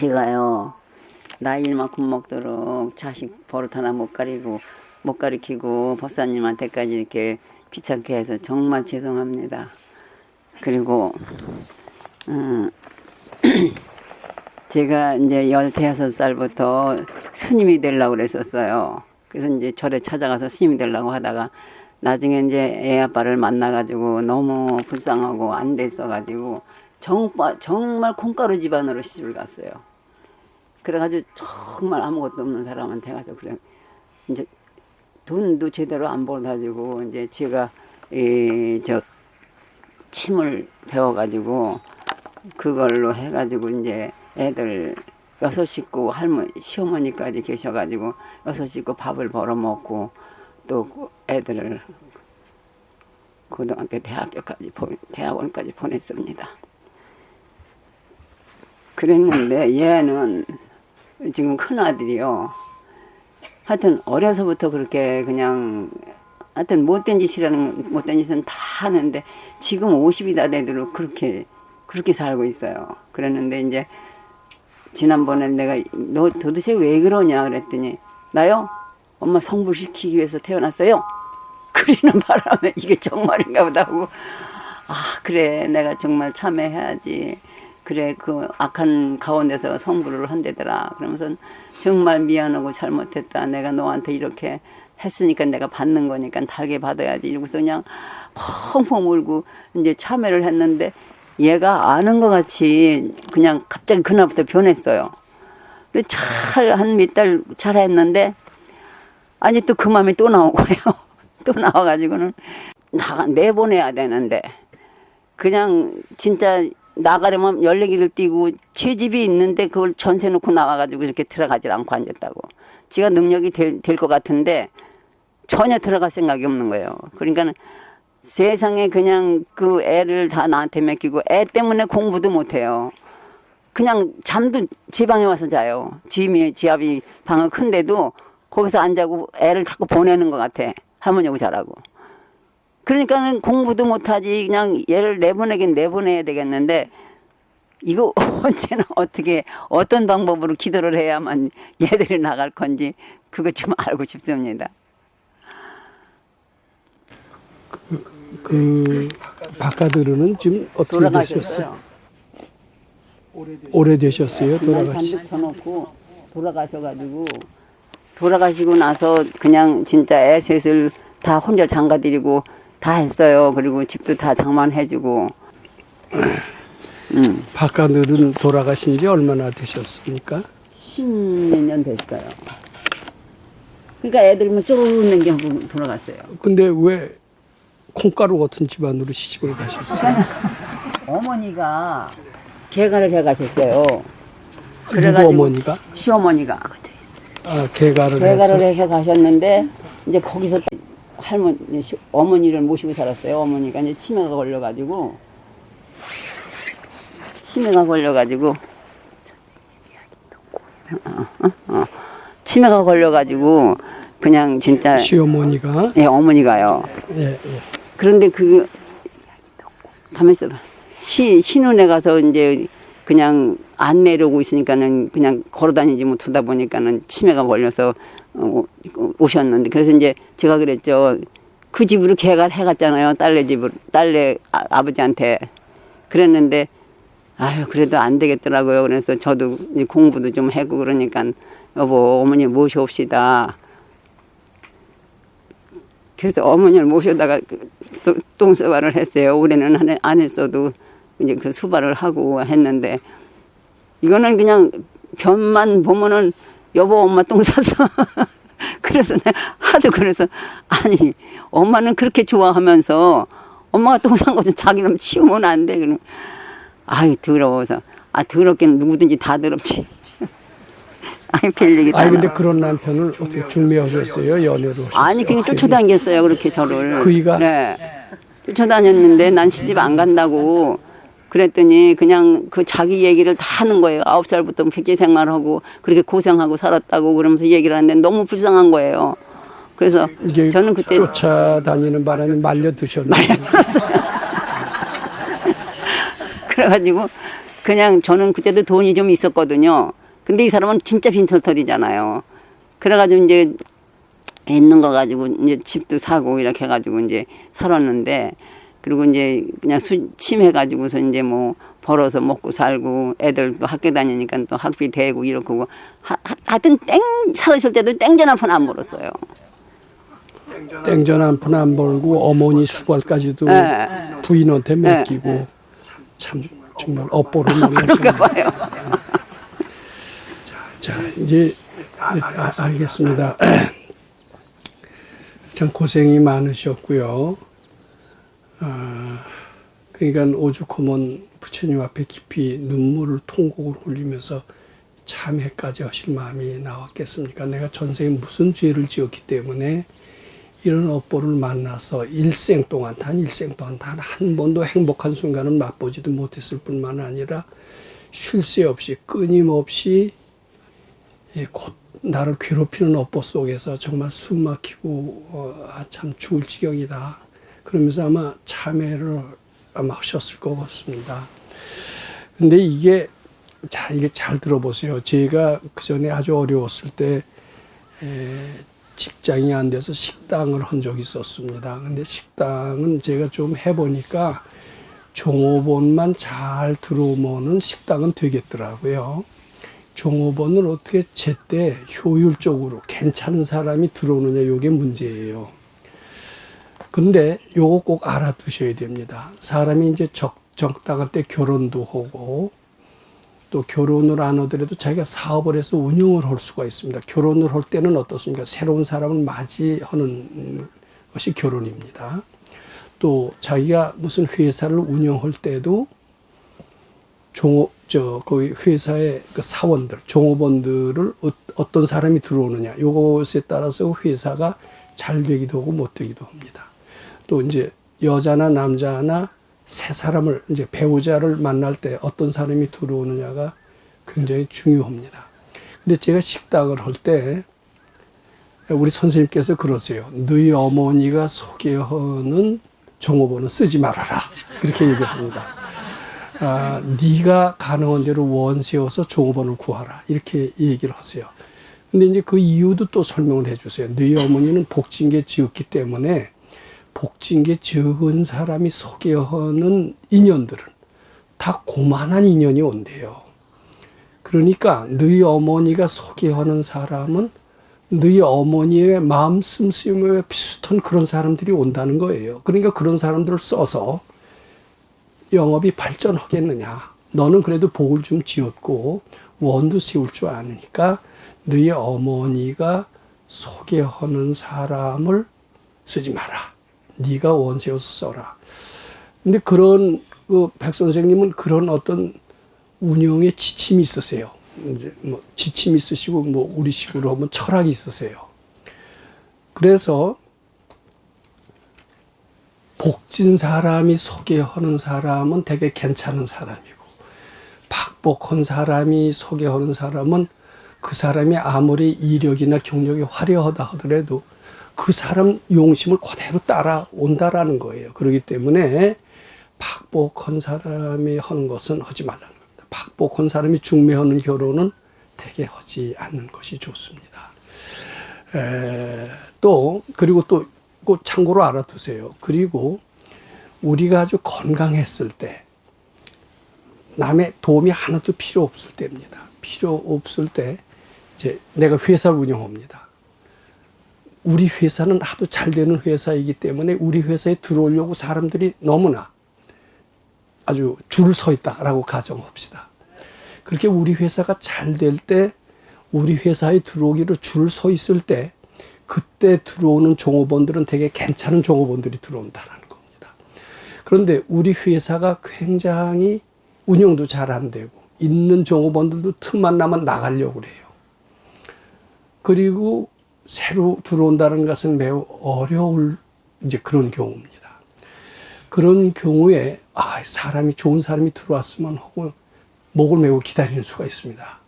제가요, 나이만큼 먹도록 자식 버릇 하나 못 가리키고 법사님한테까지 이렇게 귀찮게 해서 정말 죄송합니다. 그리고 제가 이제 15살부터 스님이 되려고 그랬었어요. 그래서 이제 절에 찾아가서 스님이 되려고 하다가 나중에 이제 애 아빠를 만나가지고 너무 불쌍하고 안 됐어가지고 정말 콩가루 집안으로 시집을 갔어요. 그래가지고 정말 아무것도 없는 사람한테 가서 그래 이제 돈도 제대로 안 벌어가지고 이제 제가 저 침을 배워가지고 그걸로 해가지고 이제 애들 6식구 시어머니까지 계셔가지고 6식구 밥을 벌어먹고 또 애들을 고등학교 대학원까지 보냈습니다. 그랬는데 얘는 지금 큰아들이요. 하여튼 어려서부터 그렇게 그냥 하여튼 못된 짓은 다 하는데 지금 50이 다 되도록 그렇게 살고 있어요. 그랬는데 이제 지난번에 내가 너 도대체 왜 그러냐 그랬더니 나요? 엄마 성불시키기 위해서 태어났어요. 그리는 바람에 이게 정말인가 보다 하고 그래 내가 정말 참회해야지. 그래 그 악한 가운데서 성불을 한대더라. 그러면서 정말 미안하고 잘못했다. 내가 너한테 이렇게 했으니까 내가 받는 거니까 달게 받아야지. 이러고서 그냥 펑펑 울고 이제 참회를 했는데 얘가 아는 것 같이 그냥 갑자기 그날부터 변했어요. 그래서 한 몇 달 잘했는데 아니 또 그 마음이 또 나온 거예요. 또 나와가지고는 내보내야 되는데 그냥 진짜 나가려면 연례기를 띄고 채집이 있는데 그걸 전세 놓고 나와가지고 이렇게 들어가질 않고 앉았다고. 지가 능력이 될 것 같은데 전혀 들어갈 생각이 없는 거예요. 그러니까 세상에 그냥 그 애를 다 나한테 맡기고 애 때문에 공부도 못해요. 그냥 잠도 제 방에 와서 자요. 지 앞이 방은 큰데도 거기서 안 자고 애를 자꾸 보내는 것 같아. 할머니하고 자라고. 그러니까는 공부도 못하지. 그냥 얘를 내보내야 되겠는데 이거 언제나 어떤 방법으로 기도를 해야만 얘들이 나갈 건지 그거 좀 알고 싶습니다. 그 바카드르는 지금 어떻게 돌아가셨어요. 오래되셨어요? 돌아가시. 잔뜩 쳐놓고 돌아가시고 나서 그냥 진짜 애 셋을 다 혼자 장가드리고 다 했어요. 그리고 집도 다 장만해주고. 바카드르는 돌아가신 지 얼마나 되셨습니까? 10몇 년 됐어요. 그러니까 애들이 쪼르는 게 하고 돌아갔어요. 근데 왜 콩가루 같은 집안으로 시집을 가셨어요? 어머니가 개가를 해가셨어요. 누구 어머니가? 시어머니가. 개가를 해서 가셨는데 이제 거기서 어머니를 모시고 살았어요. 어머니가 이제 치매가 걸려가지고 그냥 진짜 시어머니가 어머니가요. 예. 그런데 가만 있어봐. 신혼에 가서 이제 그냥 안 내려오고 있으니까는 그냥 걸어다니지 못하다 보니까는 치매가 걸려서 오셨는데 그래서 이제 제가 그랬죠. 그 집으로 개가를 해갔잖아요. 딸네 아버지한테. 그랬는데 그래도 안 되겠더라고요. 그래서 저도 공부도 좀 하고 그러니까 여보 어머니 모셔옵시다. 그래서 어머니를 모셔다가 똥수발을 했어요. 올해는 안 했어도 이제 그 수발을 하고 했는데 이거는 그냥 변만 보면은 여보 엄마 똥 쌌어. 그래서 내가 하도 그래서 아니 엄마는 그렇게 좋아하면서 엄마가 똥 싼 것은 자기 놈 치우면 안 돼. 그러면 더러워서 더럽긴 누구든지 다 더럽지. 별 얘기 다. 근데 그런 남편을 어떻게 중매하셨어요? 연애로 하셨어요? 그냥 쫓아다녔어요. 그렇게 저를. 그이가? 네. 쫓아다녔는데 난 시집 안 간다고 그랬더니 그냥 그 자기 얘기를 다 하는 거예요. 9살부터 백제 생활하고 그렇게 고생하고 살았다고 그러면서 얘기를 하는데 너무 불쌍한 거예요. 그래서 저는 그때 쫓아다니는 바람에 말려 드셨나요? 그래가지고 그냥 저는 그때도 돈이 좀 있었거든요. 근데 이 사람은 진짜 빈털터리잖아요. 그래가지고 이제 있는 거 가지고 이제 집도 사고 이렇게 해가지고 이제 살았는데, 그리고 이제 그냥 취해가지고서 이제 뭐 벌어서 먹고 살고, 애들도 학교 다니니까 또 학비 대고 이렇고, 하여튼 살으실 때도 땡전 한 푼 안 벌었어요. 땡전 한 푼 안 벌고 어머니 수발까지도 부인한테 맡기고 참 정말 업보를 그런가 봐요. 자, 이제 알겠습니다. 참 고생이 많으셨고요. 그러니까 오죽하면 부처님 앞에 깊이 눈물을 통곡을 흘리면서 참회까지 하실 마음이 나왔겠습니까? 내가 전생에 무슨 죄를 지었기 때문에 이런 업보를 만나서 일생 동안 단 한 번도 행복한 순간은 맛보지도 못했을 뿐만 아니라 쉴 새 없이 끊임없이 곧 나를 괴롭히는 업보 속에서 정말 숨 막히고 참 죽을 지경이다. 그러면서 아마 참회를 아마 하셨을 것 같습니다. 근데 이게 잘 들어보세요. 제가 그 전에 아주 어려웠을 때 직장이 안 돼서 식당을 한 적이 있었습니다. 근데 식당은 제가 좀 해보니까 종업원만 잘 들어오면은 식당은 되겠더라고요. 종업원을 어떻게 제때 효율적으로 괜찮은 사람이 들어오느냐, 요게 문제예요. 근데 요거 꼭 알아두셔야 됩니다. 사람이 이제 적당할 때 결혼도 하고, 또 결혼을 안 하더라도 자기가 사업을 해서 운영을 할 수가 있습니다. 결혼을 할 때는 어떻습니까? 새로운 사람을 맞이하는 것이 결혼입니다. 또 자기가 무슨 회사를 운영할 때도 그 회사의 그 사원들, 종업원들을 어떤 사람이 들어오느냐, 요것에 따라서 회사가 잘 되기도 하고 못 되기도 합니다. 또 이제 여자나 남자나 새 사람을, 이제 배우자를 만날 때 어떤 사람이 들어오느냐가 굉장히 중요합니다. 근데 제가 식당을 할 때 우리 선생님께서 그러세요. 너희 어머니가 소개하는 종업원은 쓰지 말아라. 그렇게 얘기를 합니다. 네가 가능한 대로 원세워서 종업원을 구하라. 이렇게 얘기를 하세요. 근데 이제 그 이유도 또 설명을 해 주세요. 너희 어머니는 복진계 지었기 때문에 복진계 적은 사람이 소개하는 인연들은 다 고만한 인연이 온대요. 그러니까 너희 어머니가 소개하는 사람은 너희 어머니의 마음 씀씀에 비슷한 그런 사람들이 온다는 거예요. 그러니까 그런 사람들을 써서 영업이 발전하겠느냐. 너는 그래도 복을 좀 지었고 원도 세울 줄 아니까 너희 어머니가 소개하는 사람을 쓰지 마라. 네가 원 세워서 써라. 근데 그런 백 선생님은 그런 어떤 운영에 지침이 있으세요. 이제 뭐 지침이 있으시고 뭐 우리식으로 하면 철학이 있으세요. 그래서 복진 사람이 소개하는 사람은 되게 괜찮은 사람이고, 박복한 사람이 소개하는 사람은 그 사람이 아무리 이력이나 경력이 화려하다 하더라도 그 사람 용심을 그대로 따라온다라는 거예요. 그렇기 때문에 박복한 사람이 하는 것은 하지 말라는 겁니다. 박복한 사람이 중매하는 결혼은 되게 하지 않는 것이 좋습니다. 그리고 또 꼭 참고로 알아두세요. 그리고 우리가 아주 건강했을 때, 남의 도움이 하나도 필요 없을 때입니다. 필요 없을 때 이제 내가 회사를 운영합니다. 우리 회사는 하도 잘 되는 회사이기 때문에 우리 회사에 들어오려고 사람들이 너무나 아주 줄을 서 있다라고 가정합시다. 그렇게 우리 회사가 잘 될 때, 우리 회사에 들어오기로 줄 서 있을 때, 그때 들어오는 종업원들은 되게 괜찮은 종업원들이 들어온다는 겁니다. 그런데 우리 회사가 굉장히 운영도 잘 안 되고 있는 종업원들도 틈만 나면 나가려고 그래요. 그리고 새로 들어온다는 것은 매우 어려울 이제 그런 경우입니다. 그런 경우에 사람이 좋은 사람이 들어왔으면 하고 목을 메고 기다리는 수가 있습니다.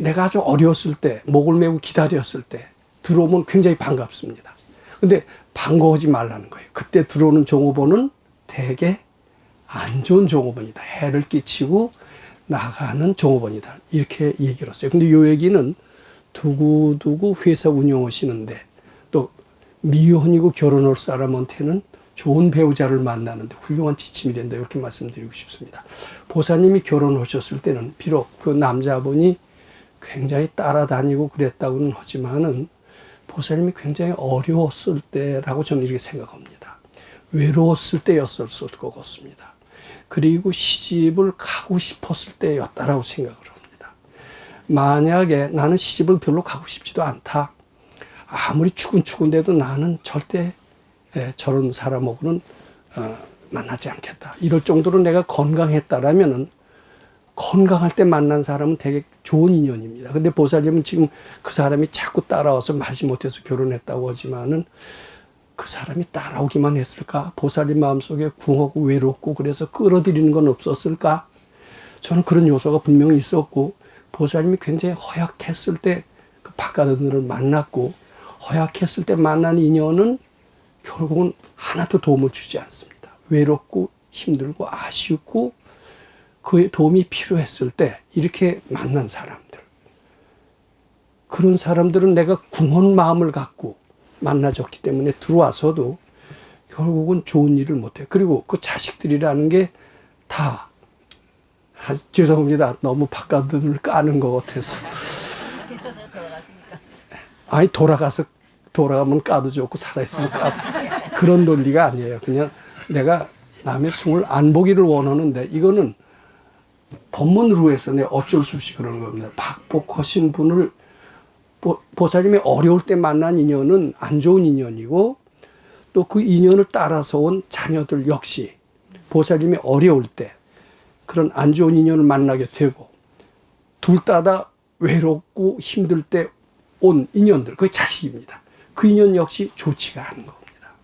내가 아주 어려웠을 때, 목을 메고 기다렸을 때 들어오면 굉장히 반갑습니다. 근데 반가워하지 말라는 거예요. 그때 들어오는 종업원은 되게 안 좋은 종업원이다. 해를 끼치고 나가는 종업원이다. 이렇게 얘기를 했어요. 근데 요 얘기는 두고두고 회사 운영하시는데 또 미혼이고 결혼할 사람한테는 좋은 배우자를 만나는데 훌륭한 지침이 된다. 이렇게 말씀드리고 싶습니다. 보사님이 결혼하셨을 때는 비록 그 남자분이 굉장히 따라다니고 그랬다고는 하지만은 보사님이 굉장히 어려웠을 때라고 저는 이렇게 생각합니다. 외로웠을 때였을 수도 같습니다. 그리고 시집을 가고 싶었을 때였다라고 생각을 합니다. 만약에 나는 시집을 별로 가고 싶지도 않다. 아무리 추근추근돼도 나는 절대 저런 사람하고는 만나지 않겠다. 이럴 정도로 내가 건강했다라면은 건강할 때 만난 사람은 되게 좋은 인연입니다. 근데 보살님은 지금 그 사람이 자꾸 따라와서 마지못해서 결혼했다고 하지만은 그 사람이 따라오기만 했을까? 보살님 마음속에 궁하고 외롭고 그래서 끌어들이는 건 없었을까? 저는 그런 요소가 분명히 있었고 보살님이 굉장히 허약했을 때 그 바깥들을 만났고 허약했을 때 만난 인연은 결국은 하나도 도움을 주지 않습니다. 외롭고 힘들고 아쉽고 그의 도움이 필요했을 때 이렇게 만난 사람들. 그런 사람들은 내가 궁한 마음을 갖고 만나졌기 때문에 들어와서도 결국은 좋은 일을 못해요. 그리고 그 자식들이라는 게 다, 죄송합니다. 너무 바깥을 까는 것 같아서. 아니, 돌아가면 까도 좋고 살아있으면 까도. 그런 논리가 아니에요. 그냥 내가 남의 숭을 안 보기를 원하는데 이거는 법문으로 해서 내가 어쩔 수 없이 그러는 겁니다. 박복하신 분을 보살님이 어려울 때 만난 인연은 안 좋은 인연이고 또 그 인연을 따라서 온 자녀들 역시 보살님이 어려울 때 그런 안 좋은 인연을 만나게 되고 둘 다 외롭고 힘들 때 온 인연들, 그게 자식입니다. 그 인연 역시 좋지가 않은 겁니다.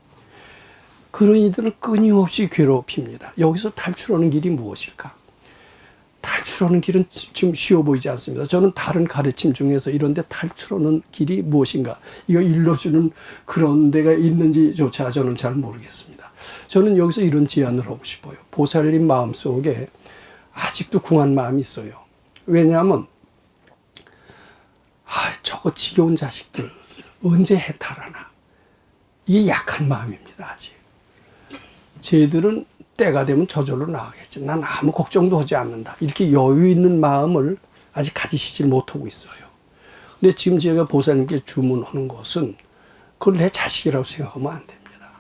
그런 이들은 끊임없이 괴롭힙니다. 여기서 탈출하는 길이 무엇일까? 탈출하는 길은 지금 쉬워 보이지 않습니다. 저는 다른 가르침 중에서 이런데 탈출하는 길이 무엇인가? 이거 일러주는 그런 데가 있는지조차 저는 잘 모르겠습니다. 저는 여기서 이런 제안을 하고 싶어요. 보살님 마음속에 아직도 궁한 마음이 있어요. 왜냐하면 저거 지겨운 자식들 언제 해탈하나? 이게 약한 마음입니다. 아직. 쟤들은 때가 되면 저절로 나가겠지. 난 아무 걱정도 하지 않는다. 이렇게 여유 있는 마음을 아직 가지시질 못하고 있어요. 근데 지금 제가 보살님께 주문하는 것은 그걸 내 자식이라고 생각하면 안 됩니다.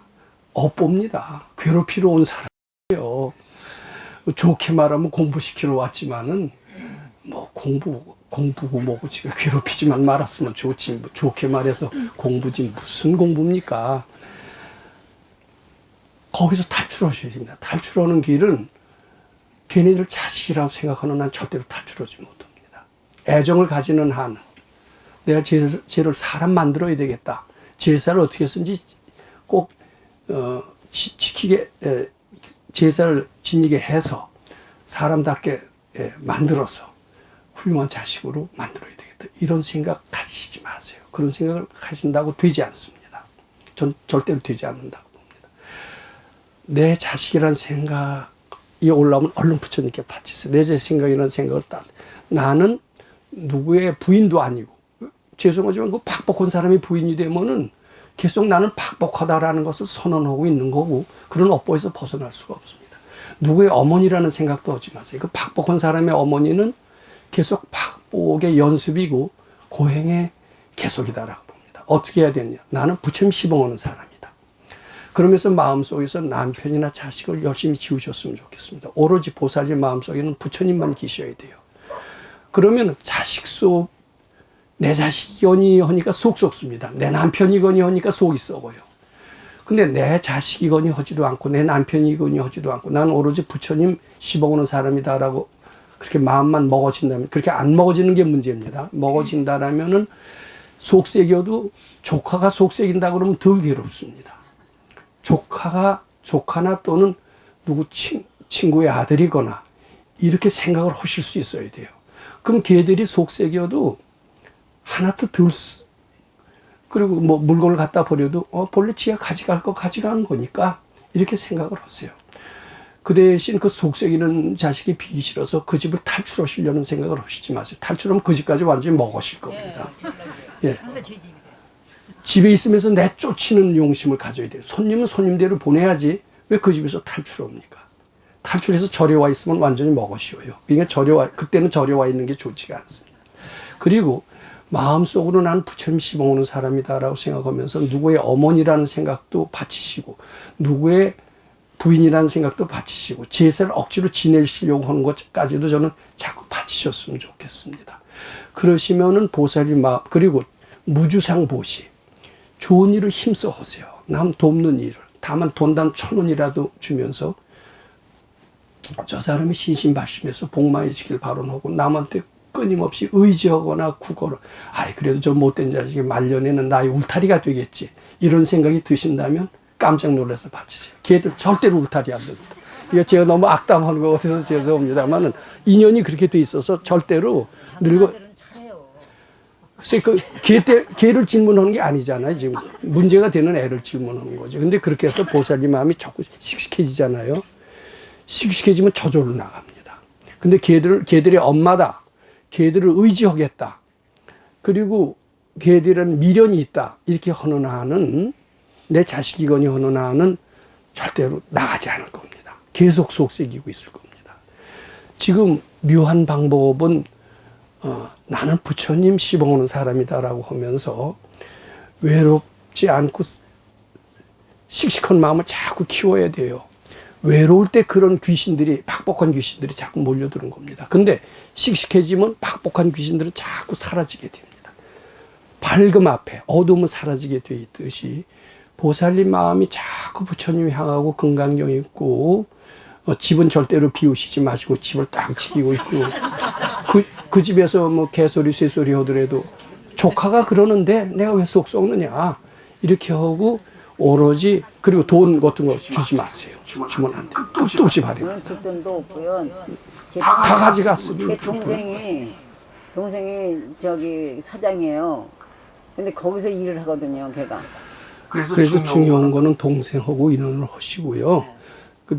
업봅니다. 괴롭히러 온 사람이에요. 좋게 말하면 공부시키러 왔지만은 뭐 공부고 뭐고 지금 괴롭히지만 말았으면 좋지. 뭐 좋게 말해서 공부지 무슨 공부입니까? 거기서 탈출하셔야 됩니다. 탈출하는 길은 걔네들 자식이라고 생각하는 난 절대로 탈출하지 못합니다. 애정을 가지는 한은 내가 쟤를 사람 만들어야 되겠다. 제사를 어떻게 해서든지 꼭 지키게 제사를 지니게 해서 사람답게 만들어서 훌륭한 자식으로 만들어야 되겠다. 이런 생각 가지시지 마세요. 그런 생각을 가진다고 되지 않습니다. 전 절대로 되지 않는다고 봅니다. 내 자식이라는 생각이 올라오면 얼른 부처님께 바치세요. 내 생각이라는 생각을 나는 누구의 부인도 아니고 죄송하지만 그 박복한 사람이 부인이 되면은 계속 나는 박복하다라는 것을 선언하고 있는 거고 그런 업보에서 벗어날 수가 없습니다. 누구의 어머니라는 생각도 하지 마세요. 그 박복한 사람의 어머니는 계속 박복의 연습이고 고행의 계속이다라고 봅니다. 어떻게 해야 되느냐? 나는 부처님 시봉하는 사람이다. 그러면서 마음속에서 남편이나 자식을 열심히 지우셨으면 좋겠습니다. 오로지 보살님 마음속에는 부처님만 계셔야 돼요. 그러면 자식 속, 내 자식이거니 하니까 속 썩습니다. 내 남편이거니 하니까 속이 썩어요. 근데 내 자식이거니 하지도 않고 내 남편이거니 하지도 않고 나는 오로지 부처님 시봉하는 사람이다라고 그렇게 마음만 먹어진다면, 그렇게 안 먹어지는 게 문제입니다. 먹어진다라면은 속색여도 조카가 속색인다 그러면 덜 괴롭습니다. 조카나 또는 누구 친구의 아들이거나 이렇게 생각을 하실 수 있어야 돼요. 그럼 걔들이 속색여도 하나도 그리고 뭐 물건을 갖다 버려도 본래 지가 가져갈 거 가져가는 거니까 이렇게 생각을 하세요. 그 대신 그 속썩이는 자식이 비기 싫어서 그 집을 탈출하시려는 생각을 하시지 마세요. 탈출하면 그 집까지 완전히 먹으실 겁니다. 예. 집에 있으면서 내쫓이는 용심을 가져야 돼요. 손님은 손님대로 보내야지 왜 그 집에서 탈출합니까? 탈출해서 절에 와 있으면 완전히 먹으시어요. 그러니까 그때는 절에 와 있는 게 좋지가 않습니다. 그리고 마음속으로 난 부처님 씹어오는 사람이다라고 생각하면서 누구의 어머니라는 생각도 바치시고 누구의 부인이라는 생각도 바치시고 제사를 억지로 지내시려고 하는 것까지도 저는 자꾸 바치셨으면 좋겠습니다. 그러시면은 보살이 그리고 무주상보시 좋은 일을 힘써 하세요. 남 돕는 일을 다만 돈단 1,000원이라도 주면서 저 사람이 신신발심해서 복 많이 지길 바라고 남한테 끊임없이 의지하거나 구걸을 그래도 저 못된 자식이 말년에는 나의 울타리가 되겠지 이런 생각이 드신다면 깜짝 놀라서 바치세요. 걔들 절대로 울타리 안 됩니다. 이거 제가 너무 악담하는 것 같아서 죄송합니다만은 인연이 그렇게 돼 있어서 절대로 늙어. 글쎄 걔를 질문하는 게 아니잖아요. 지금 문제가 되는 애를 질문하는 거죠. 근데 그렇게 해서 보살님 마음이 자꾸 씩씩해지잖아요. 씩씩해지면 저절로 나갑니다. 근데 걔들의 엄마다. 걔들을 의지하겠다. 그리고 걔들은 미련이 있다. 이렇게 하는 한은 내 자식이거니 하는 한은 절대로 나가지 않을 겁니다. 계속 속삭이고 있을 겁니다. 지금 묘한 방법은 나는 부처님 씹어오는 사람이다라고 하면서 외롭지 않고 씩씩한 마음을 자꾸 키워야 돼요. 외로울 때 그런 귀신들이 팍복한 귀신들이 자꾸 몰려드는 겁니다. 근데 씩씩해지면 팍복한 귀신들은 자꾸 사라지게 됩니다. 밝음 앞에 어둠은 사라지게 돼 있듯이 보살님 마음이 자꾸 부처님 향하고 금강경 있고 집은 절대로 비우시지 마시고 집을 딱 지키고 있고 그 집에서 뭐 개소리 쇠소리 하더라도 조카가 그러는데 내가 왜 속 썩느냐 이렇게 하고 오로지 그리고 돈 같은 거 주지 마세요. 주면 안 돼요. 끝도 없이 바래요. 그 돈도 없고요. 다 가져갔어요. 제 동생이 저기 사장이에요. 근데 거기서 일을 하거든요, 걔가. 그래서 중요한 거는 동생하고 인연을 하시고요.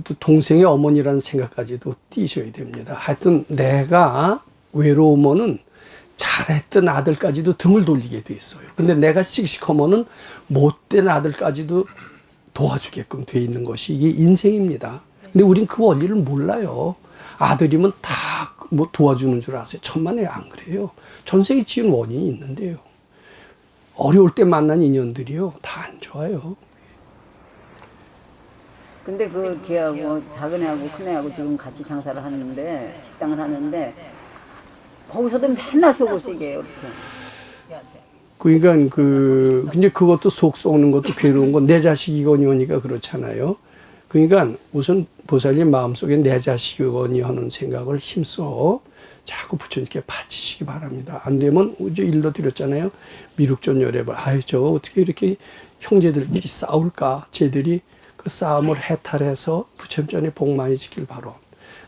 또 동생의 어머니라는 생각까지도 띄셔야 됩니다. 하여튼 내가 외로우면은 잘했던 아들까지도 등을 돌리게 돼 있어요. 근데 내가 씩씩하면은 못된 아들까지도 도와주게끔 돼 있는 것이 이게 인생입니다. 근데 우린 그 원리를 몰라요. 아들이면 다 뭐 도와주는 줄 아세요? 천만에 안 그래요. 전생에 지은 원인이 있는데요. 어려울 때 만난 인연들이요. 다 안 좋아요. 근데 그 걔하고 작은 애하고 큰 애하고 지금 같이 장사를 하는데 식당을 하는데 거기서도 맨날 속을 쓰게 해요, 이렇게. 그러니까 근데 그것도 속 썩는 것도 괴로운 건 내 자식이거니 하니까 그렇잖아요. 그러니까 우선 보살님 마음속에 내 자식이거니 하는 생각을 힘써 자꾸 부처님께 바치시기 바랍니다. 안 되면 이제 일러드렸잖아요. 미륵존열애벌. 저 어떻게 이렇게 형제들끼리 싸울까? 쟤들이 그 싸움을 해탈해서 부처님 전에 복 많이 지킬 바로.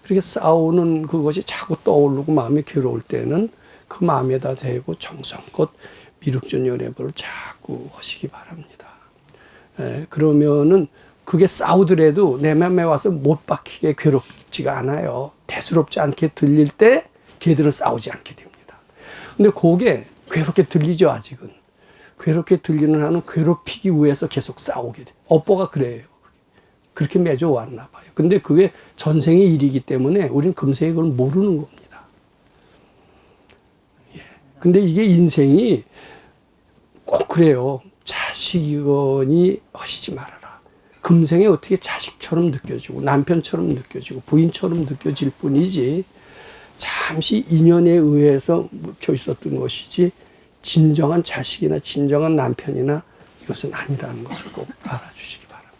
그렇게 싸우는 그것이 자꾸 떠오르고 마음이 괴로울 때는 그 마음에다 대고 정성껏 미륵존열애벌을 자꾸 하시기 바랍니다. 그러면은 그게 싸우더라도 내 맘에 와서 못 박히게 괴롭지가 않아요. 대수롭지 않게 들릴 때 걔들은 싸우지 않게 됩니다. 근데 그게 괴롭게 들리죠, 아직은. 괴롭게 들리는 한은 괴롭히기 위해서 계속 싸우게 돼. 업보가 그래요. 그렇게 맺어 왔나 봐요. 근데 그게 전생의 일이기 때문에 우리는 금생에 그걸 모르는 겁니다. 근데 이게 인생이 꼭 그래요. 자식이거니 하시지 말아라. 금생에 어떻게 자식처럼 느껴지고 남편처럼 느껴지고 부인처럼 느껴질 뿐이지 잠시 인연에 의해서 묻혀 있었던 것이지 진정한 자식이나 진정한 남편이나 이것은 아니라는 것을 꼭 알아주시기 바랍니다.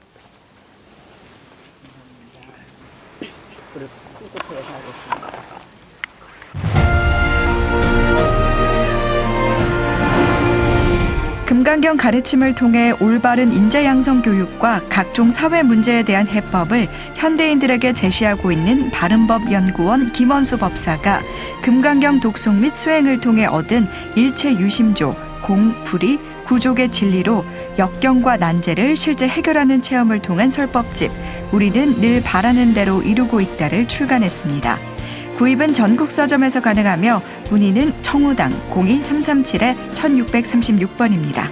금강경 가르침을 통해 올바른 인재양성 교육과 각종 사회 문제에 대한 해법을 현대인들에게 제시하고 있는 바른법연구원 김원수 법사가 금강경 독송 및 수행을 통해 얻은 일체 유심조, 공, 불이, 구족의 진리로 역경과 난제를 실제 해결하는 체험을 통한 설법집 우리는 늘 바라는 대로 이루고 있다를 출간했습니다. 구입은 전국 서점에서 가능하며 문의는 청우당 02337-1636번입니다.